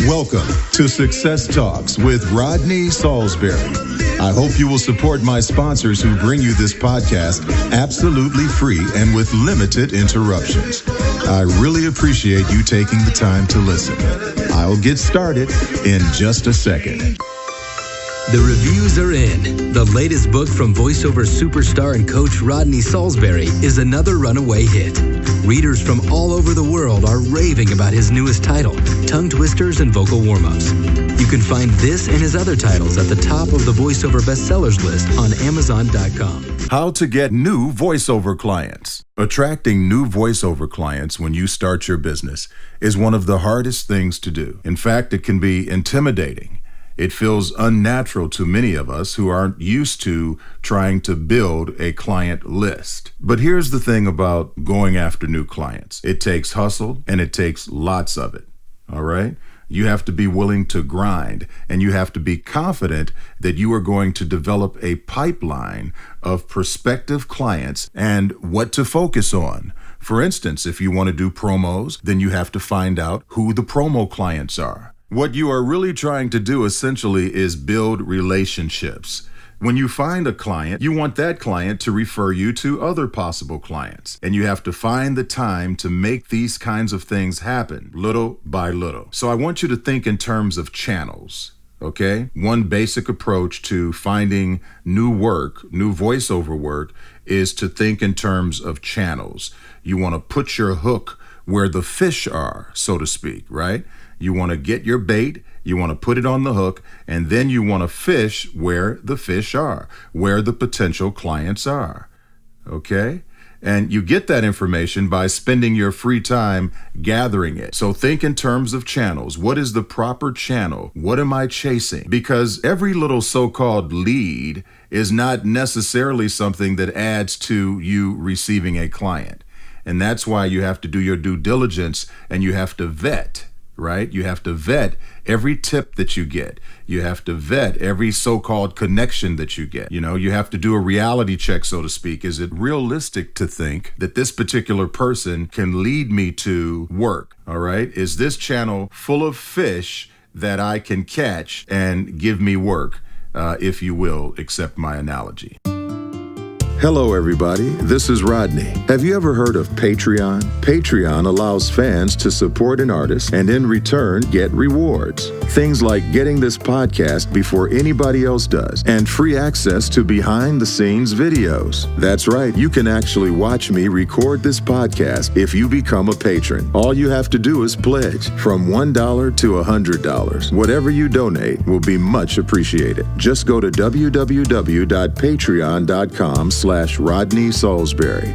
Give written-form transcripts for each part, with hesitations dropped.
Welcome to Success Talks with Rodney Saulsberry. I hope you will support my sponsors who bring you this podcast absolutely free and with limited interruptions. I really appreciate you taking the time to listen. I'll get started in just a second. The reviews are in. The latest book from voiceover superstar and coach Rodney Saulsberry is another runaway hit. Readers from all over the world are raving about his newest title, Tongue Twisters and Vocal Warm-Ups. You can find this and his other titles at the top of the voiceover bestsellers list on Amazon.com. How to get new voiceover clients. Attracting new voiceover clients when you start your business is one of the hardest things to do. In fact, it can be intimidating. It feels unnatural to many of us who aren't used to trying to build a client list. But here's the thing about going after new clients. It takes hustle and it takes lots of it. All right? You have to be willing to grind, and you have to be confident that you are going to develop a pipeline of prospective clients and what to focus on. For instance, if you want to do promos, then you have to find out who the promo clients are. What you are really trying to do essentially is build relationships. When you find a client, you want that client to refer you to other possible clients. And you have to find the time to make these kinds of things happen, little by little. So I want you to think in terms of channels, okay? One basic approach to finding new work, new voiceover work, is to think in terms of channels. You want to put your hook where the fish are, so to speak, right? You want to get your bait, you want to put it on the hook, and then you want to fish where the fish are, where the potential clients are, okay? And you get that information by spending your free time gathering it. So think in terms of channels. What is the proper channel? What am I chasing? Because every little so-called lead is not necessarily something that adds to you receiving a client. And that's why you have to do your due diligence and you have to vet. Right? You have to vet every tip that you get. You have to vet every so-called connection that you get. You have to do a reality check, so to speak. Is it realistic to think that this particular person can lead me to work? All right? Is this channel full of fish that I can catch and give me work, if you will, accept my analogy? Hello, everybody. This is Rodney. Have you ever heard of Patreon? Patreon allows fans to support an artist and in return get rewards. Things like getting this podcast before anybody else does and free access to behind-the-scenes videos. That's right. You can actually watch me record this podcast if you become a patron. All you have to do is pledge from $1 to $100. Whatever you donate will be much appreciated. Just go to www.patreon.com/Rodney Saulsberry.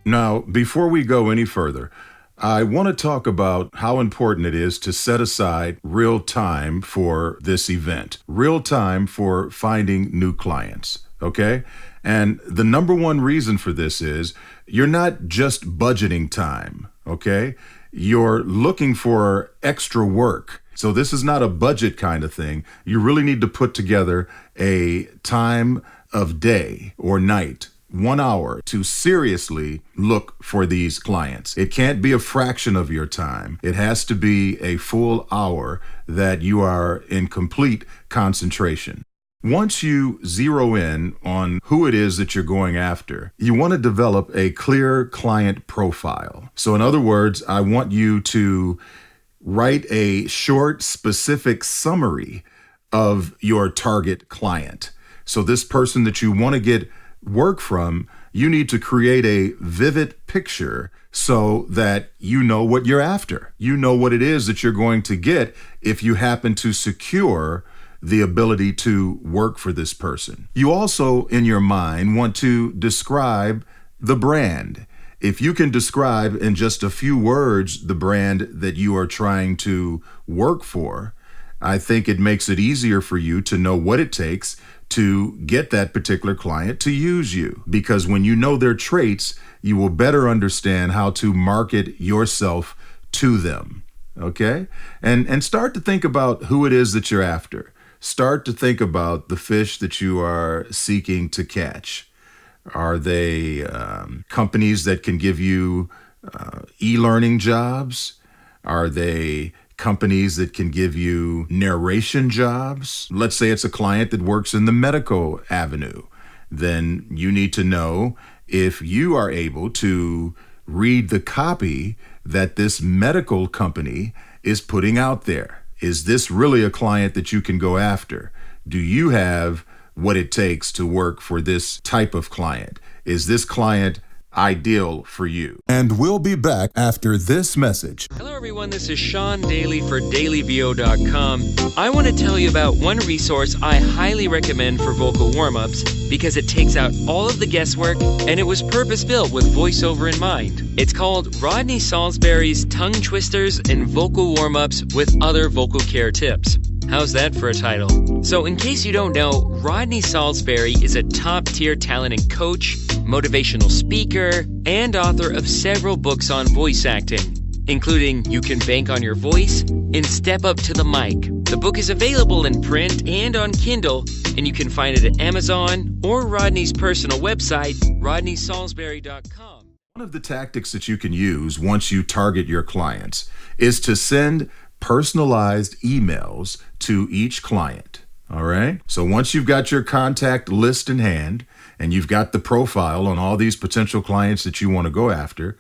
Now, before we go any further, I want to talk about how important it is to set aside real time for this event, real time for finding new clients, okay? And the number one reason for this is you're not just budgeting time, okay? You're looking for extra work. So this is not a budget kind of thing. You really need to put together a time of day or night, 1 hour, to seriously look for these clients. It can't be a fraction of your time. It has to be a full hour that you are in complete concentration. Once you zero in on who it is that you're going after, you want to develop a clear client profile. So in other words, I want you to write a short, specific summary of your target client. So this person that you want to get work from, you need to create a vivid picture so that you know what you're after. You know what it is that you're going to get if you happen to secure the ability to work for this person. You also, in your mind, want to describe the brand. If you can describe in just a few words the brand that you are trying to work for, I think it makes it easier for you to know what it takes to get that particular client to use you. Because when you know their traits, you will better understand how to market yourself to them. Okay? And start to think about who it is that you're after. Start to think about the fish that you are seeking to catch. Are they companies that can give you e-learning jobs? Are they companies that can give you narration jobs? Let's say it's a client that works in the medical avenue. Then you need to know if you are able to read the copy that this medical company is putting out there. Is this really a client that you can go after? Do you have what it takes to work for this type of client? Is this client ideal for you? And we'll be back after this message. Hello everyone, this is Sean Daly for dailyvo.com. I want to tell you about one resource I highly recommend for vocal warm-ups because it takes out all of the guesswork and it was purpose-built with voiceover in mind. It's called Rodney Saulsberry's Tongue Twisters and Vocal Warm-Ups with Other Vocal Care Tips. How's that for a title? So in case you don't know, Rodney Saulsberry is a top-tier talent and coach, motivational speaker, and author of several books on voice acting, including You Can Bank on Your Voice and Step Up to the Mic. The book is available in print and on Kindle, and you can find it at Amazon or Rodney's personal website, rodneysaulsberry.com. One of the tactics that you can use once you target your clients is to send personalized emails to each client. All right. So once you've got your contact list in hand and you've got the profile on all these potential clients that you want to go after,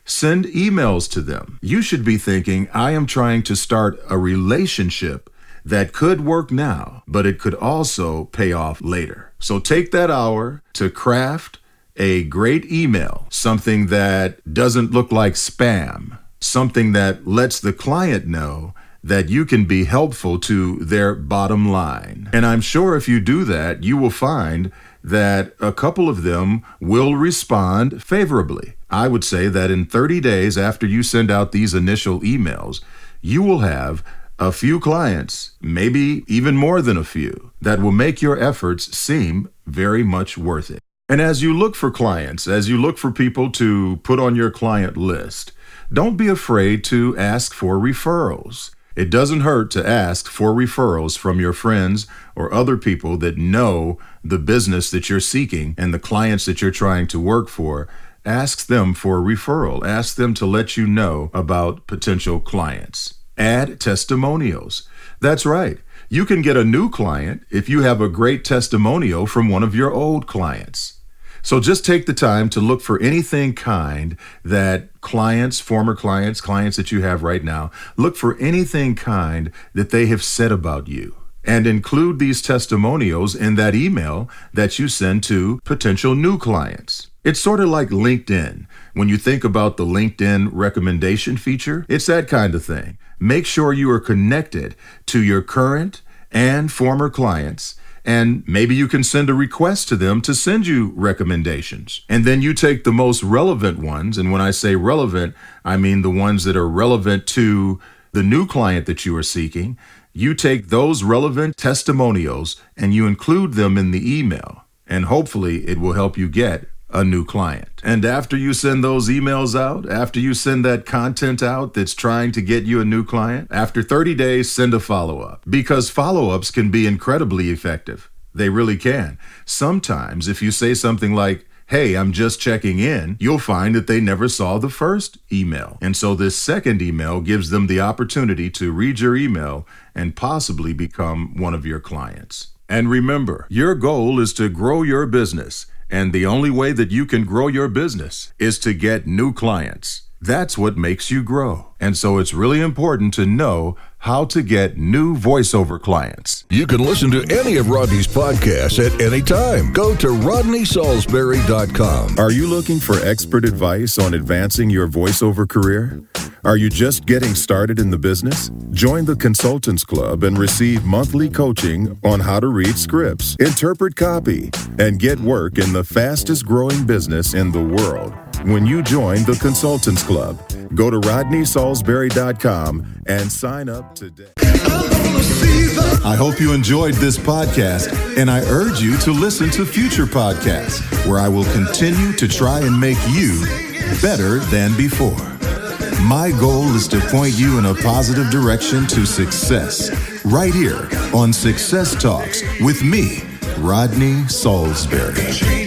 send emails to them. You should be thinking, I am trying to start a relationship that could work now, but it could also pay off later. So take that hour to craft a great email, something that doesn't look like spam, something that lets the client know that you can be helpful to their bottom line. And I'm sure if you do that, you will find that a couple of them will respond favorably. I would say that in 30 days after you send out these initial emails, you will have a few clients, maybe even more than a few, that will make your efforts seem very much worth it. And as you look for clients, as you look for people to put on your client list, don't be afraid to ask for referrals. It doesn't hurt to ask for referrals from your friends or other people that know the business that you're seeking and the clients that you're trying to work for. Ask them for a referral. Ask them to let you know about potential clients. Add testimonials. That's right. You can get a new client if you have a great testimonial from one of your old clients. So just take the time to look for anything kind that clients, former clients, clients that you have right now, look for anything kind that they have said about you and include these testimonials in that email that you send to potential new clients. It's sort of like LinkedIn. When you think about the LinkedIn recommendation feature, it's that kind of thing. Make sure you are connected to your current and former clients, and maybe you can send a request to them to send you recommendations. And then you take the most relevant ones, and when I say relevant, I mean the ones that are relevant to the new client that you are seeking. You take those relevant testimonials and you include them in the email, and hopefully it will help you get a new client. And after you send those emails out, after you send that content out that's trying to get you a new client, after 30 days, send a follow-up, because follow-ups can be incredibly effective. They really can. Sometimes if you say something like, hey, I'm just checking in, you'll find that they never saw the first email. And so this second email gives them the opportunity to read your email and possibly become one of your clients. And remember, your goal is to grow your business. And the only way that you can grow your business is to get new clients. That's what makes you grow. And so it's really important to know how to get new voiceover clients. You can listen to any of Rodney's podcasts at any time. Go to rodneysaulsberry.com. Are you looking for expert advice on advancing your voiceover career? Are you just getting started in the business? Join the Consultants Club and receive monthly coaching on how to read scripts, interpret copy, and get work in the fastest growing business in the world. When you join the Consultants Club, go to rodneysaulsberry.com and sign up today. I hope you enjoyed this podcast, and I urge you to listen to future podcasts where I will continue to try and make you better than before. My goal is to point you in a positive direction to success right here on Success Talks with me, Rodney Saulsberry.